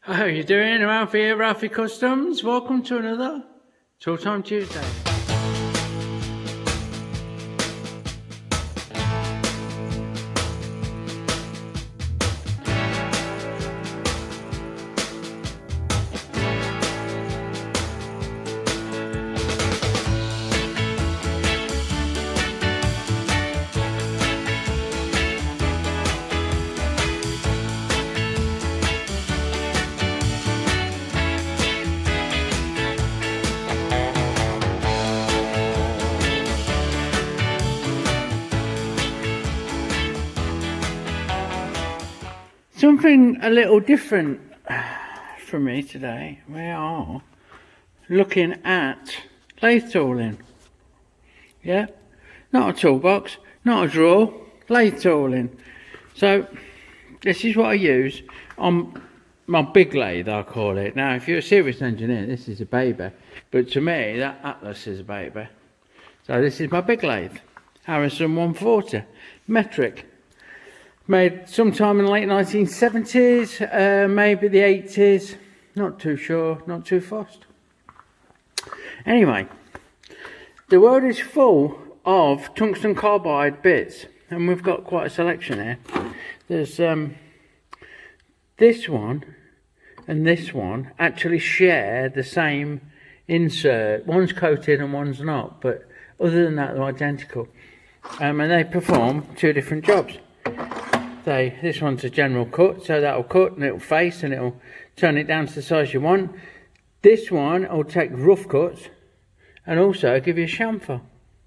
How are you doing? Ralfy here, Ralfy Customs. Welcome to another Tool Time Tuesday. Something a little different for me today. We are looking at lathe tooling. Yeah, not a toolbox, not a drawer, lathe tooling. So this is what I use on my big lathe, I call it. Now, if you're a serious engineer, this is a baby, but to me, that Atlas is a baby. So this is my big lathe, Harrison 140, metric. Made sometime in the late 1970s, maybe the 80s, not too sure, not too fussed. Anyway, the world is full of tungsten carbide bits, and we've got quite a selection here. There's this one and this one actually share the same insert. One's coated and one's not, but other than that, they're identical. And they perform two different jobs. This one's a general cut, so that'll cut and it'll face and it'll turn it down to the size you want. This one will take rough cuts and also give you a chamfer.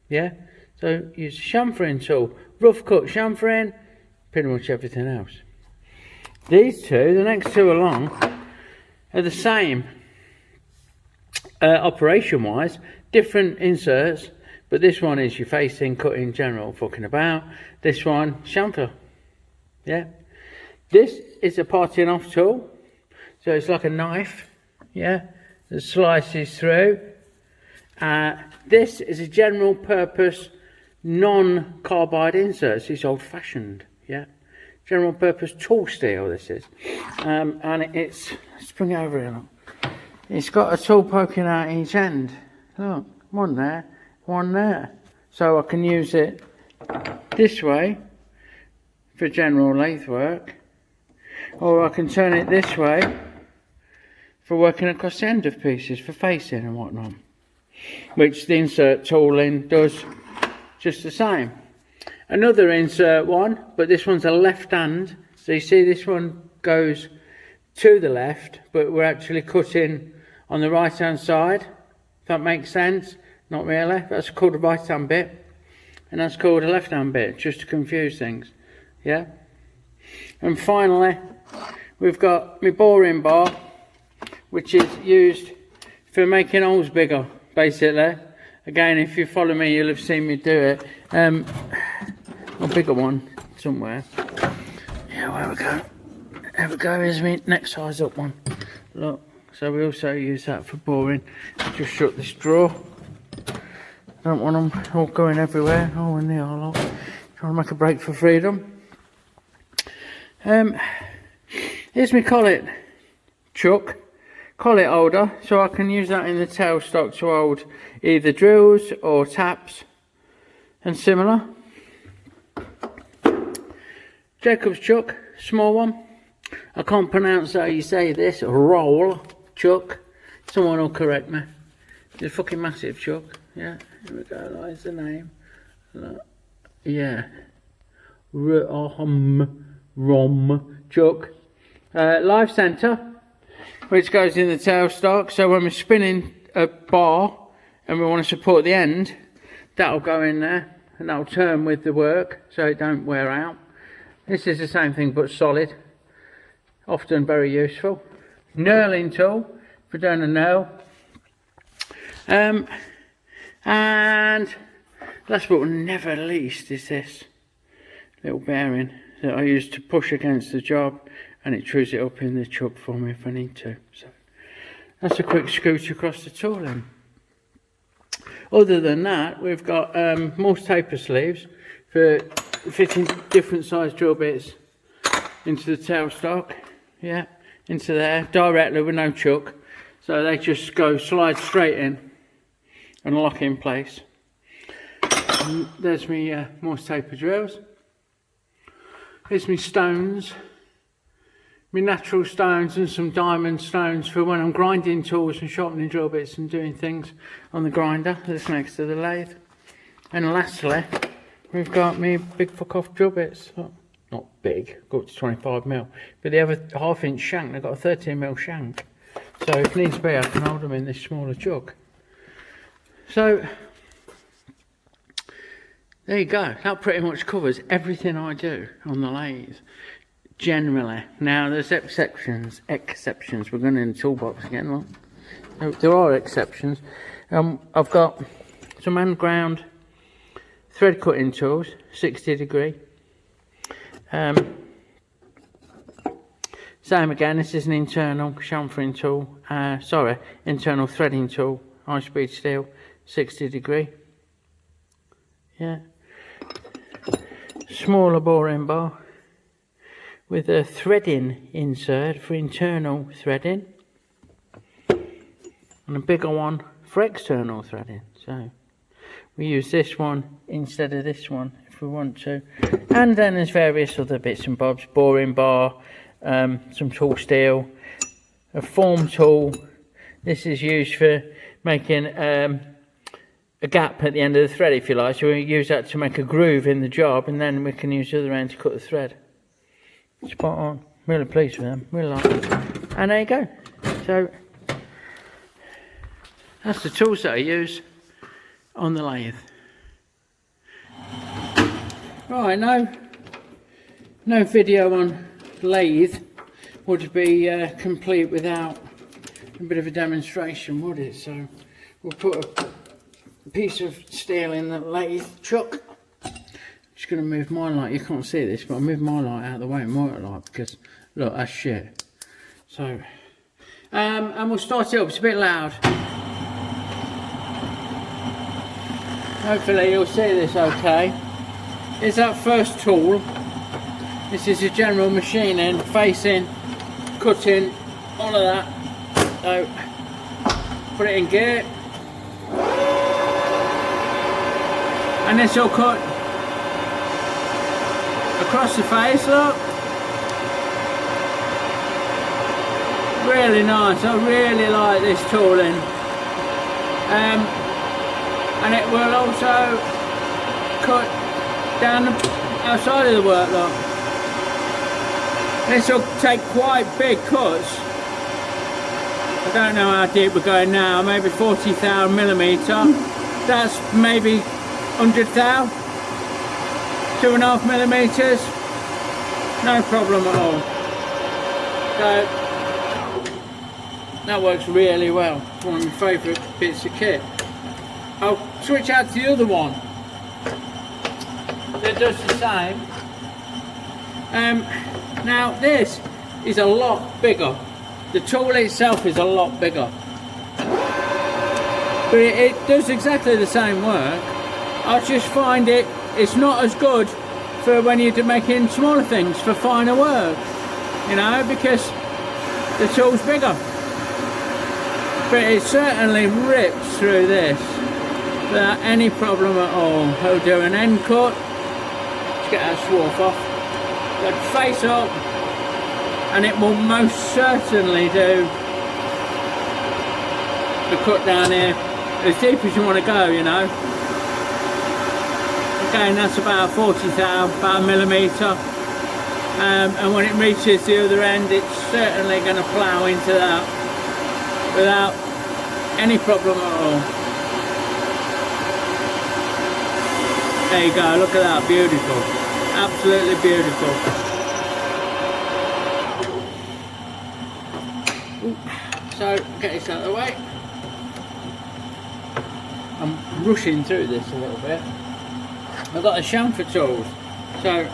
Yeah, so use a chamfering tool, rough cut, chamfering, pretty much everything else. These two, the next two along, are the same operation wise, different inserts, but this one is your facing, cutting, general, fucking about. This one, chamfer. Yeah, this is a parting off tool, so it's like a knife, yeah, that slices through. This is a general purpose non-carbide insert. It's old fashioned, yeah, general purpose tool steel this is. And it's, let's bring it over here, look. It's got a tool poking out each end, look, one there, one there, so I can use it this way for general lathe work, or I can turn it this way for working across the end of pieces for facing and whatnot, which the insert tooling does just the same. Another insert one, but this one's a left hand, so you see this one goes to the left, but we're actually cutting on the right hand side, if that makes sense. Not really, that's called a right hand bit and that's called a left hand bit, just to confuse things. Yeah, and finally we've got my boring bar, which is used for making holes bigger, basically. Again, if you follow me, you'll have seen me do it. A bigger one somewhere. Yeah, where we go? There we go. Here's my next size up one. Look, so we also use that for boring. Just shut this drawer. Don't want them all going everywhere. Oh, and they are locked. Trying to make a break for freedom. Here's me collet chuck, collet holder, so I can use that in the tailstock to hold either drills or taps and similar. Jacob's chuck, small one. I can't pronounce how you say this. Roll chuck. Someone will correct me. It's a fucking massive chuck. Yeah, here we go. That's the name. Look. Yeah. Rom chuck. Live center, which goes in the tailstock, so when we're spinning a bar and we want to support the end, that'll go in there and that'll turn with the work so it don't wear out. This is the same thing but solid, often very useful. Knurling tool for doing a knurl. And last but never least is this little bearing that I use to push against the job, and it trues it up in the chuck for me if I need to. So that's a quick scoot across the tooling. Other than that, we've got Morse taper sleeves for fitting different size drill bits into the tailstock. Yeah, into there directly with no chuck. So they just slide straight in and lock in place. And there's me Morse taper drills. Here's me stones. My natural stones and some diamond stones for when I'm grinding tools and sharpening drill bits and doing things on the grinder that's next to the lathe. And lastly, we've got me big fuck off drill bits. Not big, go up to 25mm, but they have a 1/2 inch shank. They've got a 13mm shank, so if needs be I can hold them in this smaller jug. So there you go. That pretty much covers everything I do on the lathe generally. Now there's exceptions. We're going in the toolbox again. Look, there are exceptions. I've got some hand ground thread cutting tools, 60 degree. Same again, this is an internal chamfering tool, internal threading tool, high speed steel, 60 degree. Yeah. Smaller boring bar with a threading insert for internal threading, and a bigger one for external threading. So we use this one instead of this one if we want to. And then there's various other bits and bobs, boring bar, some tool steel, a form tool. This is used for making a gap at the end of the thread, if you like. So we use that to make a groove in the job, and then we can use the other end to cut the thread. Spot on. Really pleased with them. Really like them. And there you go. So that's the tools that I use on the lathe. Right, no video on lathe would be complete without a bit of a demonstration, would it? So we'll put a piece of steel in the lathe chuck. Just going to move my light. You can't see this, but I'll move my light out of the way and my light, because look, that's shit. So and we'll start it up. It's a bit loud. Hopefully you'll see this okay. Here's that first tool. This is a general machining, facing, cutting, all of that. So put it in gear, and this will cut across the face. Look, really nice. I really like this tooling, and it will also cut down the outside of the work. Look, this will take quite big cuts. I don't know how deep we're going now, maybe 40,000 millimetre. That's maybe 100,000, 2.5 millimetres, no problem at all. So that works really well. It's one of my favourite bits of kit. I'll switch out to the other one that does the same. Now this is a lot bigger. The tool itself is a lot bigger, but it does exactly the same work. I just find it's not as good for when you're making smaller things, for finer work, you know, because the tool's bigger. But it certainly rips through this without any problem at all. I'll do an end cut. Let's get that swarf off. But face up, and it will most certainly do the cut down here as deep as you want to go, you know. Again, that's about 40,000, about a millimetre, and when it reaches the other end, it's certainly going to plough into that without any problem at all. There you go, look at that, beautiful, absolutely beautiful. So get this out of the way. I'm rushing through this a little bit. I've got the chamfer tools. So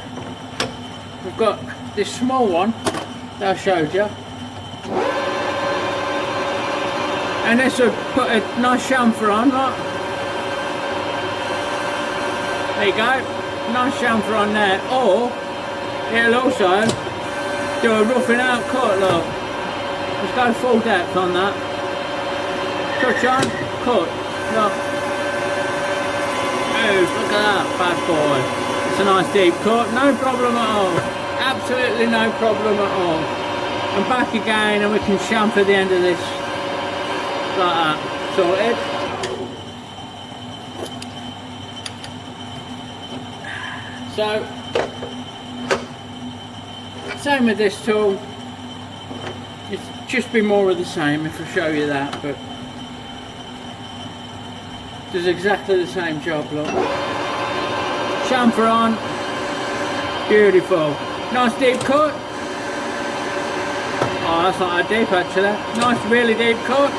we've got this small one that I showed you, and this will put a nice chamfer on. Look. There you go, nice chamfer on there. Or it'll also do a roughing out cut. Look, Let's go full depth on that. Touch on, cut. Look. Oh, look at that bad boy. It's a nice deep cut, no problem at all. Absolutely no problem at all. And back again, and we can chamfer the end of this like that. Sorted. So, same with this tool. It's just be more of the same if I show you that, but does exactly the same job, look. Chamfer on, beautiful. Nice deep cut. Oh, that's not that deep actually. Nice really deep cut.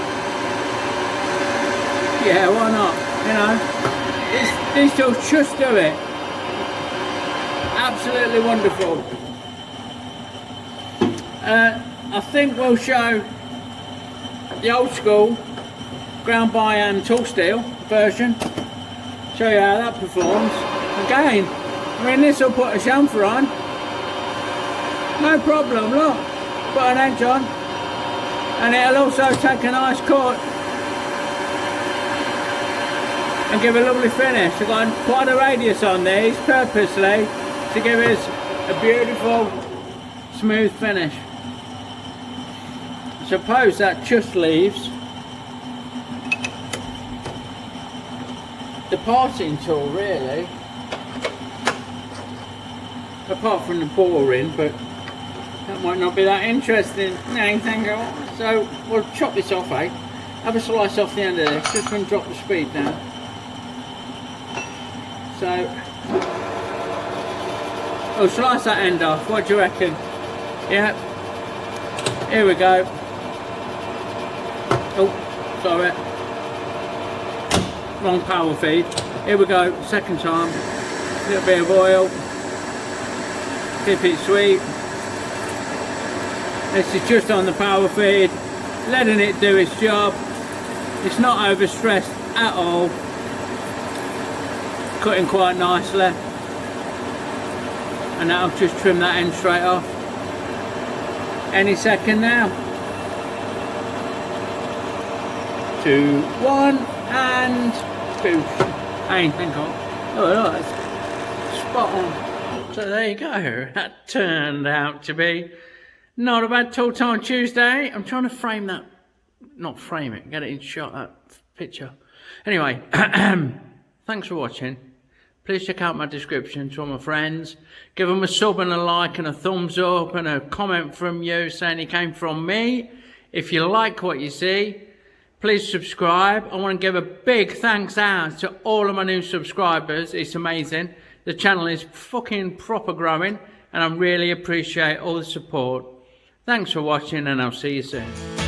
Yeah, why not? You know, these tools just do it. Absolutely wonderful. I think we'll show the old school ground by hand tool steel version. Show you how that performs. Again, I mean, this will put a chamfer on. No problem, look. Put an edge on. And it'll also take a nice cut and give a lovely finish. I've got quite a radius on these purposely to give us a beautiful smooth finish. I suppose that just leaves the parting tool really, apart from the boring, but that might not be that interesting. No, thank you. So we'll chop this off, eh? Have a slice off the end of this, just going to drop the speed down. So we'll slice that end off. What do you reckon? Yeah. Here we go. Oh, sorry. Wrong power feed. Here we go. Second time. A little bit of oil. Keep it sweet. This is just on the power feed. Letting it do its job. It's not overstressed at all. Cutting quite nicely. And that'll just trim that end straight off. Any second now. 2, 1, and boosh. Hey, thank God. Oh, look, that's spot on. So there you go. That turned out to be not a bad tool time Tuesday. I'm trying to frame that, not frame it, get it in shot, that picture. Anyway, thanks for watching. Please check out my description to all my friends. Give them a sub and a like and a thumbs up and a comment from you saying it came from me. If you like what you see, please subscribe. I want to give a big thanks out to all of my new subscribers. It's amazing. The channel is fucking proper growing and I really appreciate all the support. Thanks for watching and I'll see you soon.